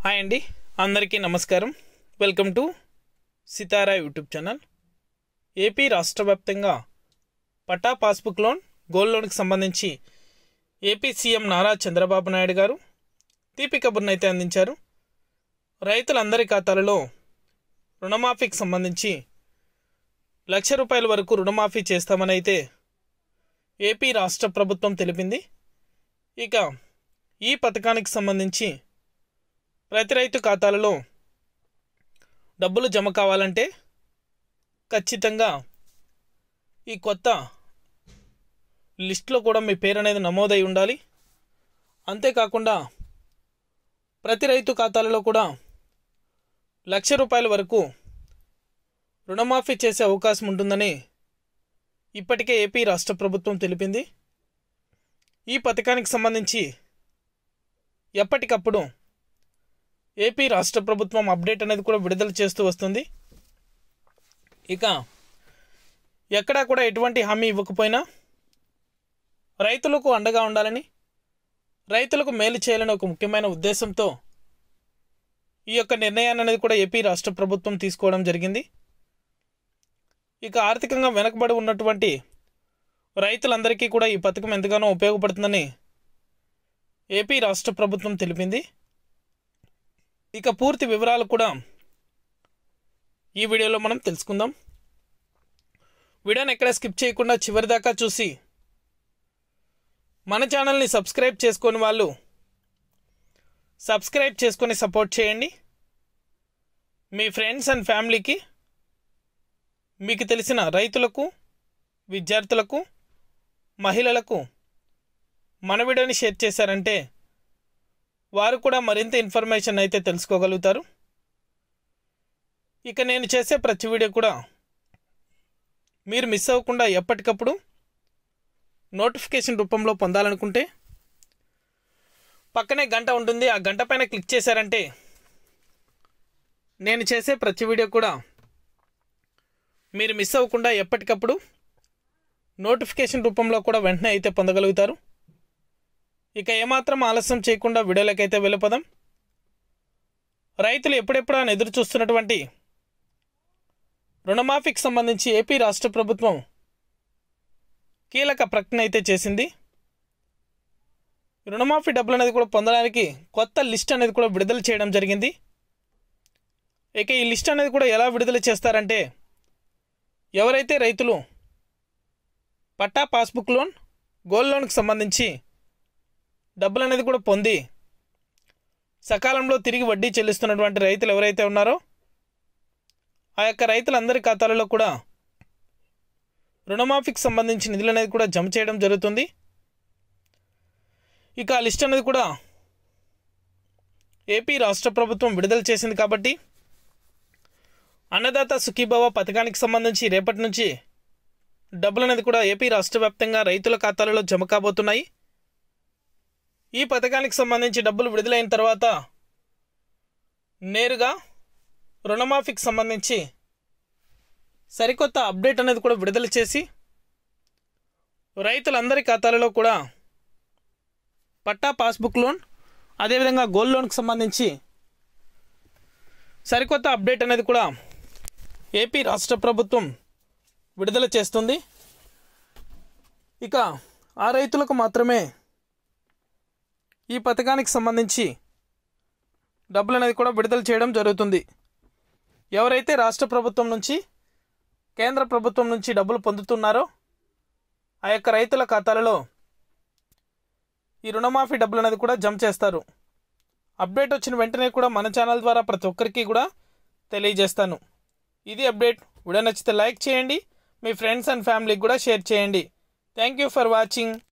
Hi అండి, అందరికీ నమస్కారం. Welcome to Sitara YouTube channel. AP రాష్ట్ర వ్యాప్తంగా పట్టా పాస్బుక్ లోన్, గోల్డ్ లోన్కి సంబంధించి ఏపీ సీఎం నారా చంద్రబాబు నాయుడు గారు తీపి కబుర్నైతే అందించారు. రైతులందరి ఖాతాలలో రుణమాఫీకి సంబంధించి ₹1,00,000 వరకు రుణమాఫీ చేస్తామని అయితే ఏపీ రాష్ట్ర ప్రభుత్వం తెలిపింది. ఇక ఈ పథకానికి సంబంధించి ప్రతి రైతు ఖాతాలలో డబ్బులు జమ కావాలంటే ఖచ్చితంగా ఈ కొత్త లిస్టులో కూడా మీ పేరు అనేది నమోదై ఉండాలి. అంతేకాకుండా ప్రతి రైతు ఖాతాలలో కూడా ₹1,00,000 వరకు రుణమాఫీ చేసే అవకాశం ఉంటుందని ఇప్పటికే ఏపీ రాష్ట్ర ప్రభుత్వం తెలిపింది. ఈ పథకానికి సంబంధించి ఎప్పటికప్పుడు ఏపీ రాష్ట్ర ప్రభుత్వం అప్డేట్ అనేది కూడా విడుదల చేస్తూ వస్తుంది. ఇక ఎక్కడా కూడా ఎటువంటి హామీ ఇవ్వకపోయినా రైతులకు అండగా ఉండాలని, రైతులకు మేలు చేయాలని ఒక ముఖ్యమైన ఉద్దేశంతో ఈ యొక్క నిర్ణయాన్ని అనేది కూడా ఏపీ రాష్ట్ర ప్రభుత్వం తీసుకోవడం జరిగింది. ఇక ఆర్థికంగా వెనకబడి ఉన్నటువంటి రైతులందరికీ కూడా ఈ పథకం ఎంతగానో ఉపయోగపడుతుందని ఏపీ రాష్ట్ర ప్రభుత్వం తెలిపింది. ఇక పూర్తి వివరాలు కూడా ఈ వీడియోలో మనం తెలుసుకుందాం. వీడియోని ఎక్కడ స్కిప్ చేయకుండా చివరి దాకా చూసి మన ఛానల్ని సబ్స్క్రైబ్ చేసుకొని వాళ్ళు సబ్స్క్రైబ్ చేసుకొని సపోర్ట్ చేయండి. మీ ఫ్రెండ్స్ అండ్ ఫ్యామిలీకి, మీకు తెలిసిన రైతులకు, విద్యార్థులకు, మహిళలకు మన వీడియోని షేర్ చేశారంటే వారు కూడా మరింత ఇన్ఫర్మేషన్ అయితే తెలుసుకోగలుగుతారు. ఇక నేను చేసే ప్రతి వీడియో కూడా మీరు మిస్ అవ్వకుండా ఎప్పటికప్పుడు నోటిఫికేషన్ రూపంలో పొందాలనుకుంటే పక్కనే గంట ఉంటుంది. ఆ గంట పైన క్లిక్ చేశారంటే నేను చేసే ప్రతి వీడియో కూడా మీరు మిస్ అవ్వకుండా ఎప్పటికప్పుడు నోటిఫికేషన్ రూపంలో కూడా వెంటనే అయితే పొందగలుగుతారు. ఇక ఏమాత్రం ఆలస్యం చేయకుండా వీడియోలకైతే వెళ్ళిపోదాం. రైతులు ఎప్పుడెప్పుడు అని ఎదురు చూస్తున్నటువంటి రుణమాఫీకి సంబంధించి ఏపీ రాష్ట్ర ప్రభుత్వం కీలక ప్రకటన అయితే చేసింది. రుణమాఫీ డబ్బులు అనేది కూడా పొందడానికి కొత్త లిస్ట్ అనేది కూడా విడుదల చేయడం జరిగింది. ఇక ఈ లిస్ట్ అనేది కూడా ఎలా విడుదల చేస్తారంటే, ఎవరైతే రైతులు పట్టా పాస్బుక్ లోన్, గోల్డ్ లోన్కి సంబంధించి డబ్బులు అనేది కూడా పొంది సకాలంలో తిరిగి వడ్డీ చెల్లిస్తున్నటువంటి రైతులు ఎవరైతే ఉన్నారో ఆ యొక్క రైతులందరి ఖాతాలలో కూడా రుణమాఫీకి సంబంధించి నిధులు అనేది కూడా జమ చేయడం జరుగుతుంది. ఇక ఆ లిస్ట్ అనేది కూడా ఏపీ రాష్ట్ర ప్రభుత్వం విడుదల చేసింది కాబట్టి అన్నదాత సుఖీభవ పథకానికి సంబంధించి రేపటి నుంచి డబ్బులు అనేది కూడా ఏపీ రాష్ట్ర వ్యాప్తంగా రైతుల ఖాతాలలో జమ కాబోతున్నాయి. ఈ పథకానికి సంబంధించి డబ్బులు విడుదలైన తర్వాత నేరుగా రుణమాఫీకి సంబంధించి సరికొత్త అప్డేట్ అనేది కూడా విడుదల చేసి రైతులందరి ఖాతాలలో కూడా పట్టా పాస్బుక్ లోన్, అదేవిధంగా గోల్డ్ లోన్కి సంబంధించి సరికొత్త అప్డేట్ అనేది కూడా ఏపీ రాష్ట్ర ప్రభుత్వం విడుదల చేస్తుంది. ఇక ఆ రైతులకు మాత్రమే ఈ పథకానికి సంబంధించి డబ్బులు అనేది కూడా విడుదల చేయడం జరుగుతుంది. ఎవరైతే రాష్ట్ర ప్రభుత్వం నుంచి, కేంద్ర ప్రభుత్వం నుంచి డబ్బులు పొందుతున్నారో ఆ యొక్క రైతుల ఖాతాలలో ఈ రుణమాఫీ డబ్బులు అనేది కూడా జమ చేస్తారు. అప్డేట్ వచ్చిన వెంటనే కూడా మన ఛానల్ ద్వారా ప్రతి ఒక్కరికి కూడా తెలియజేస్తాను. ఇది అప్డేట్. వీడియో నచ్చితే లైక్ చేయండి, మీ ఫ్రెండ్స్ అండ్ ఫ్యామిలీకి కూడా షేర్ చేయండి. Thank you for watching.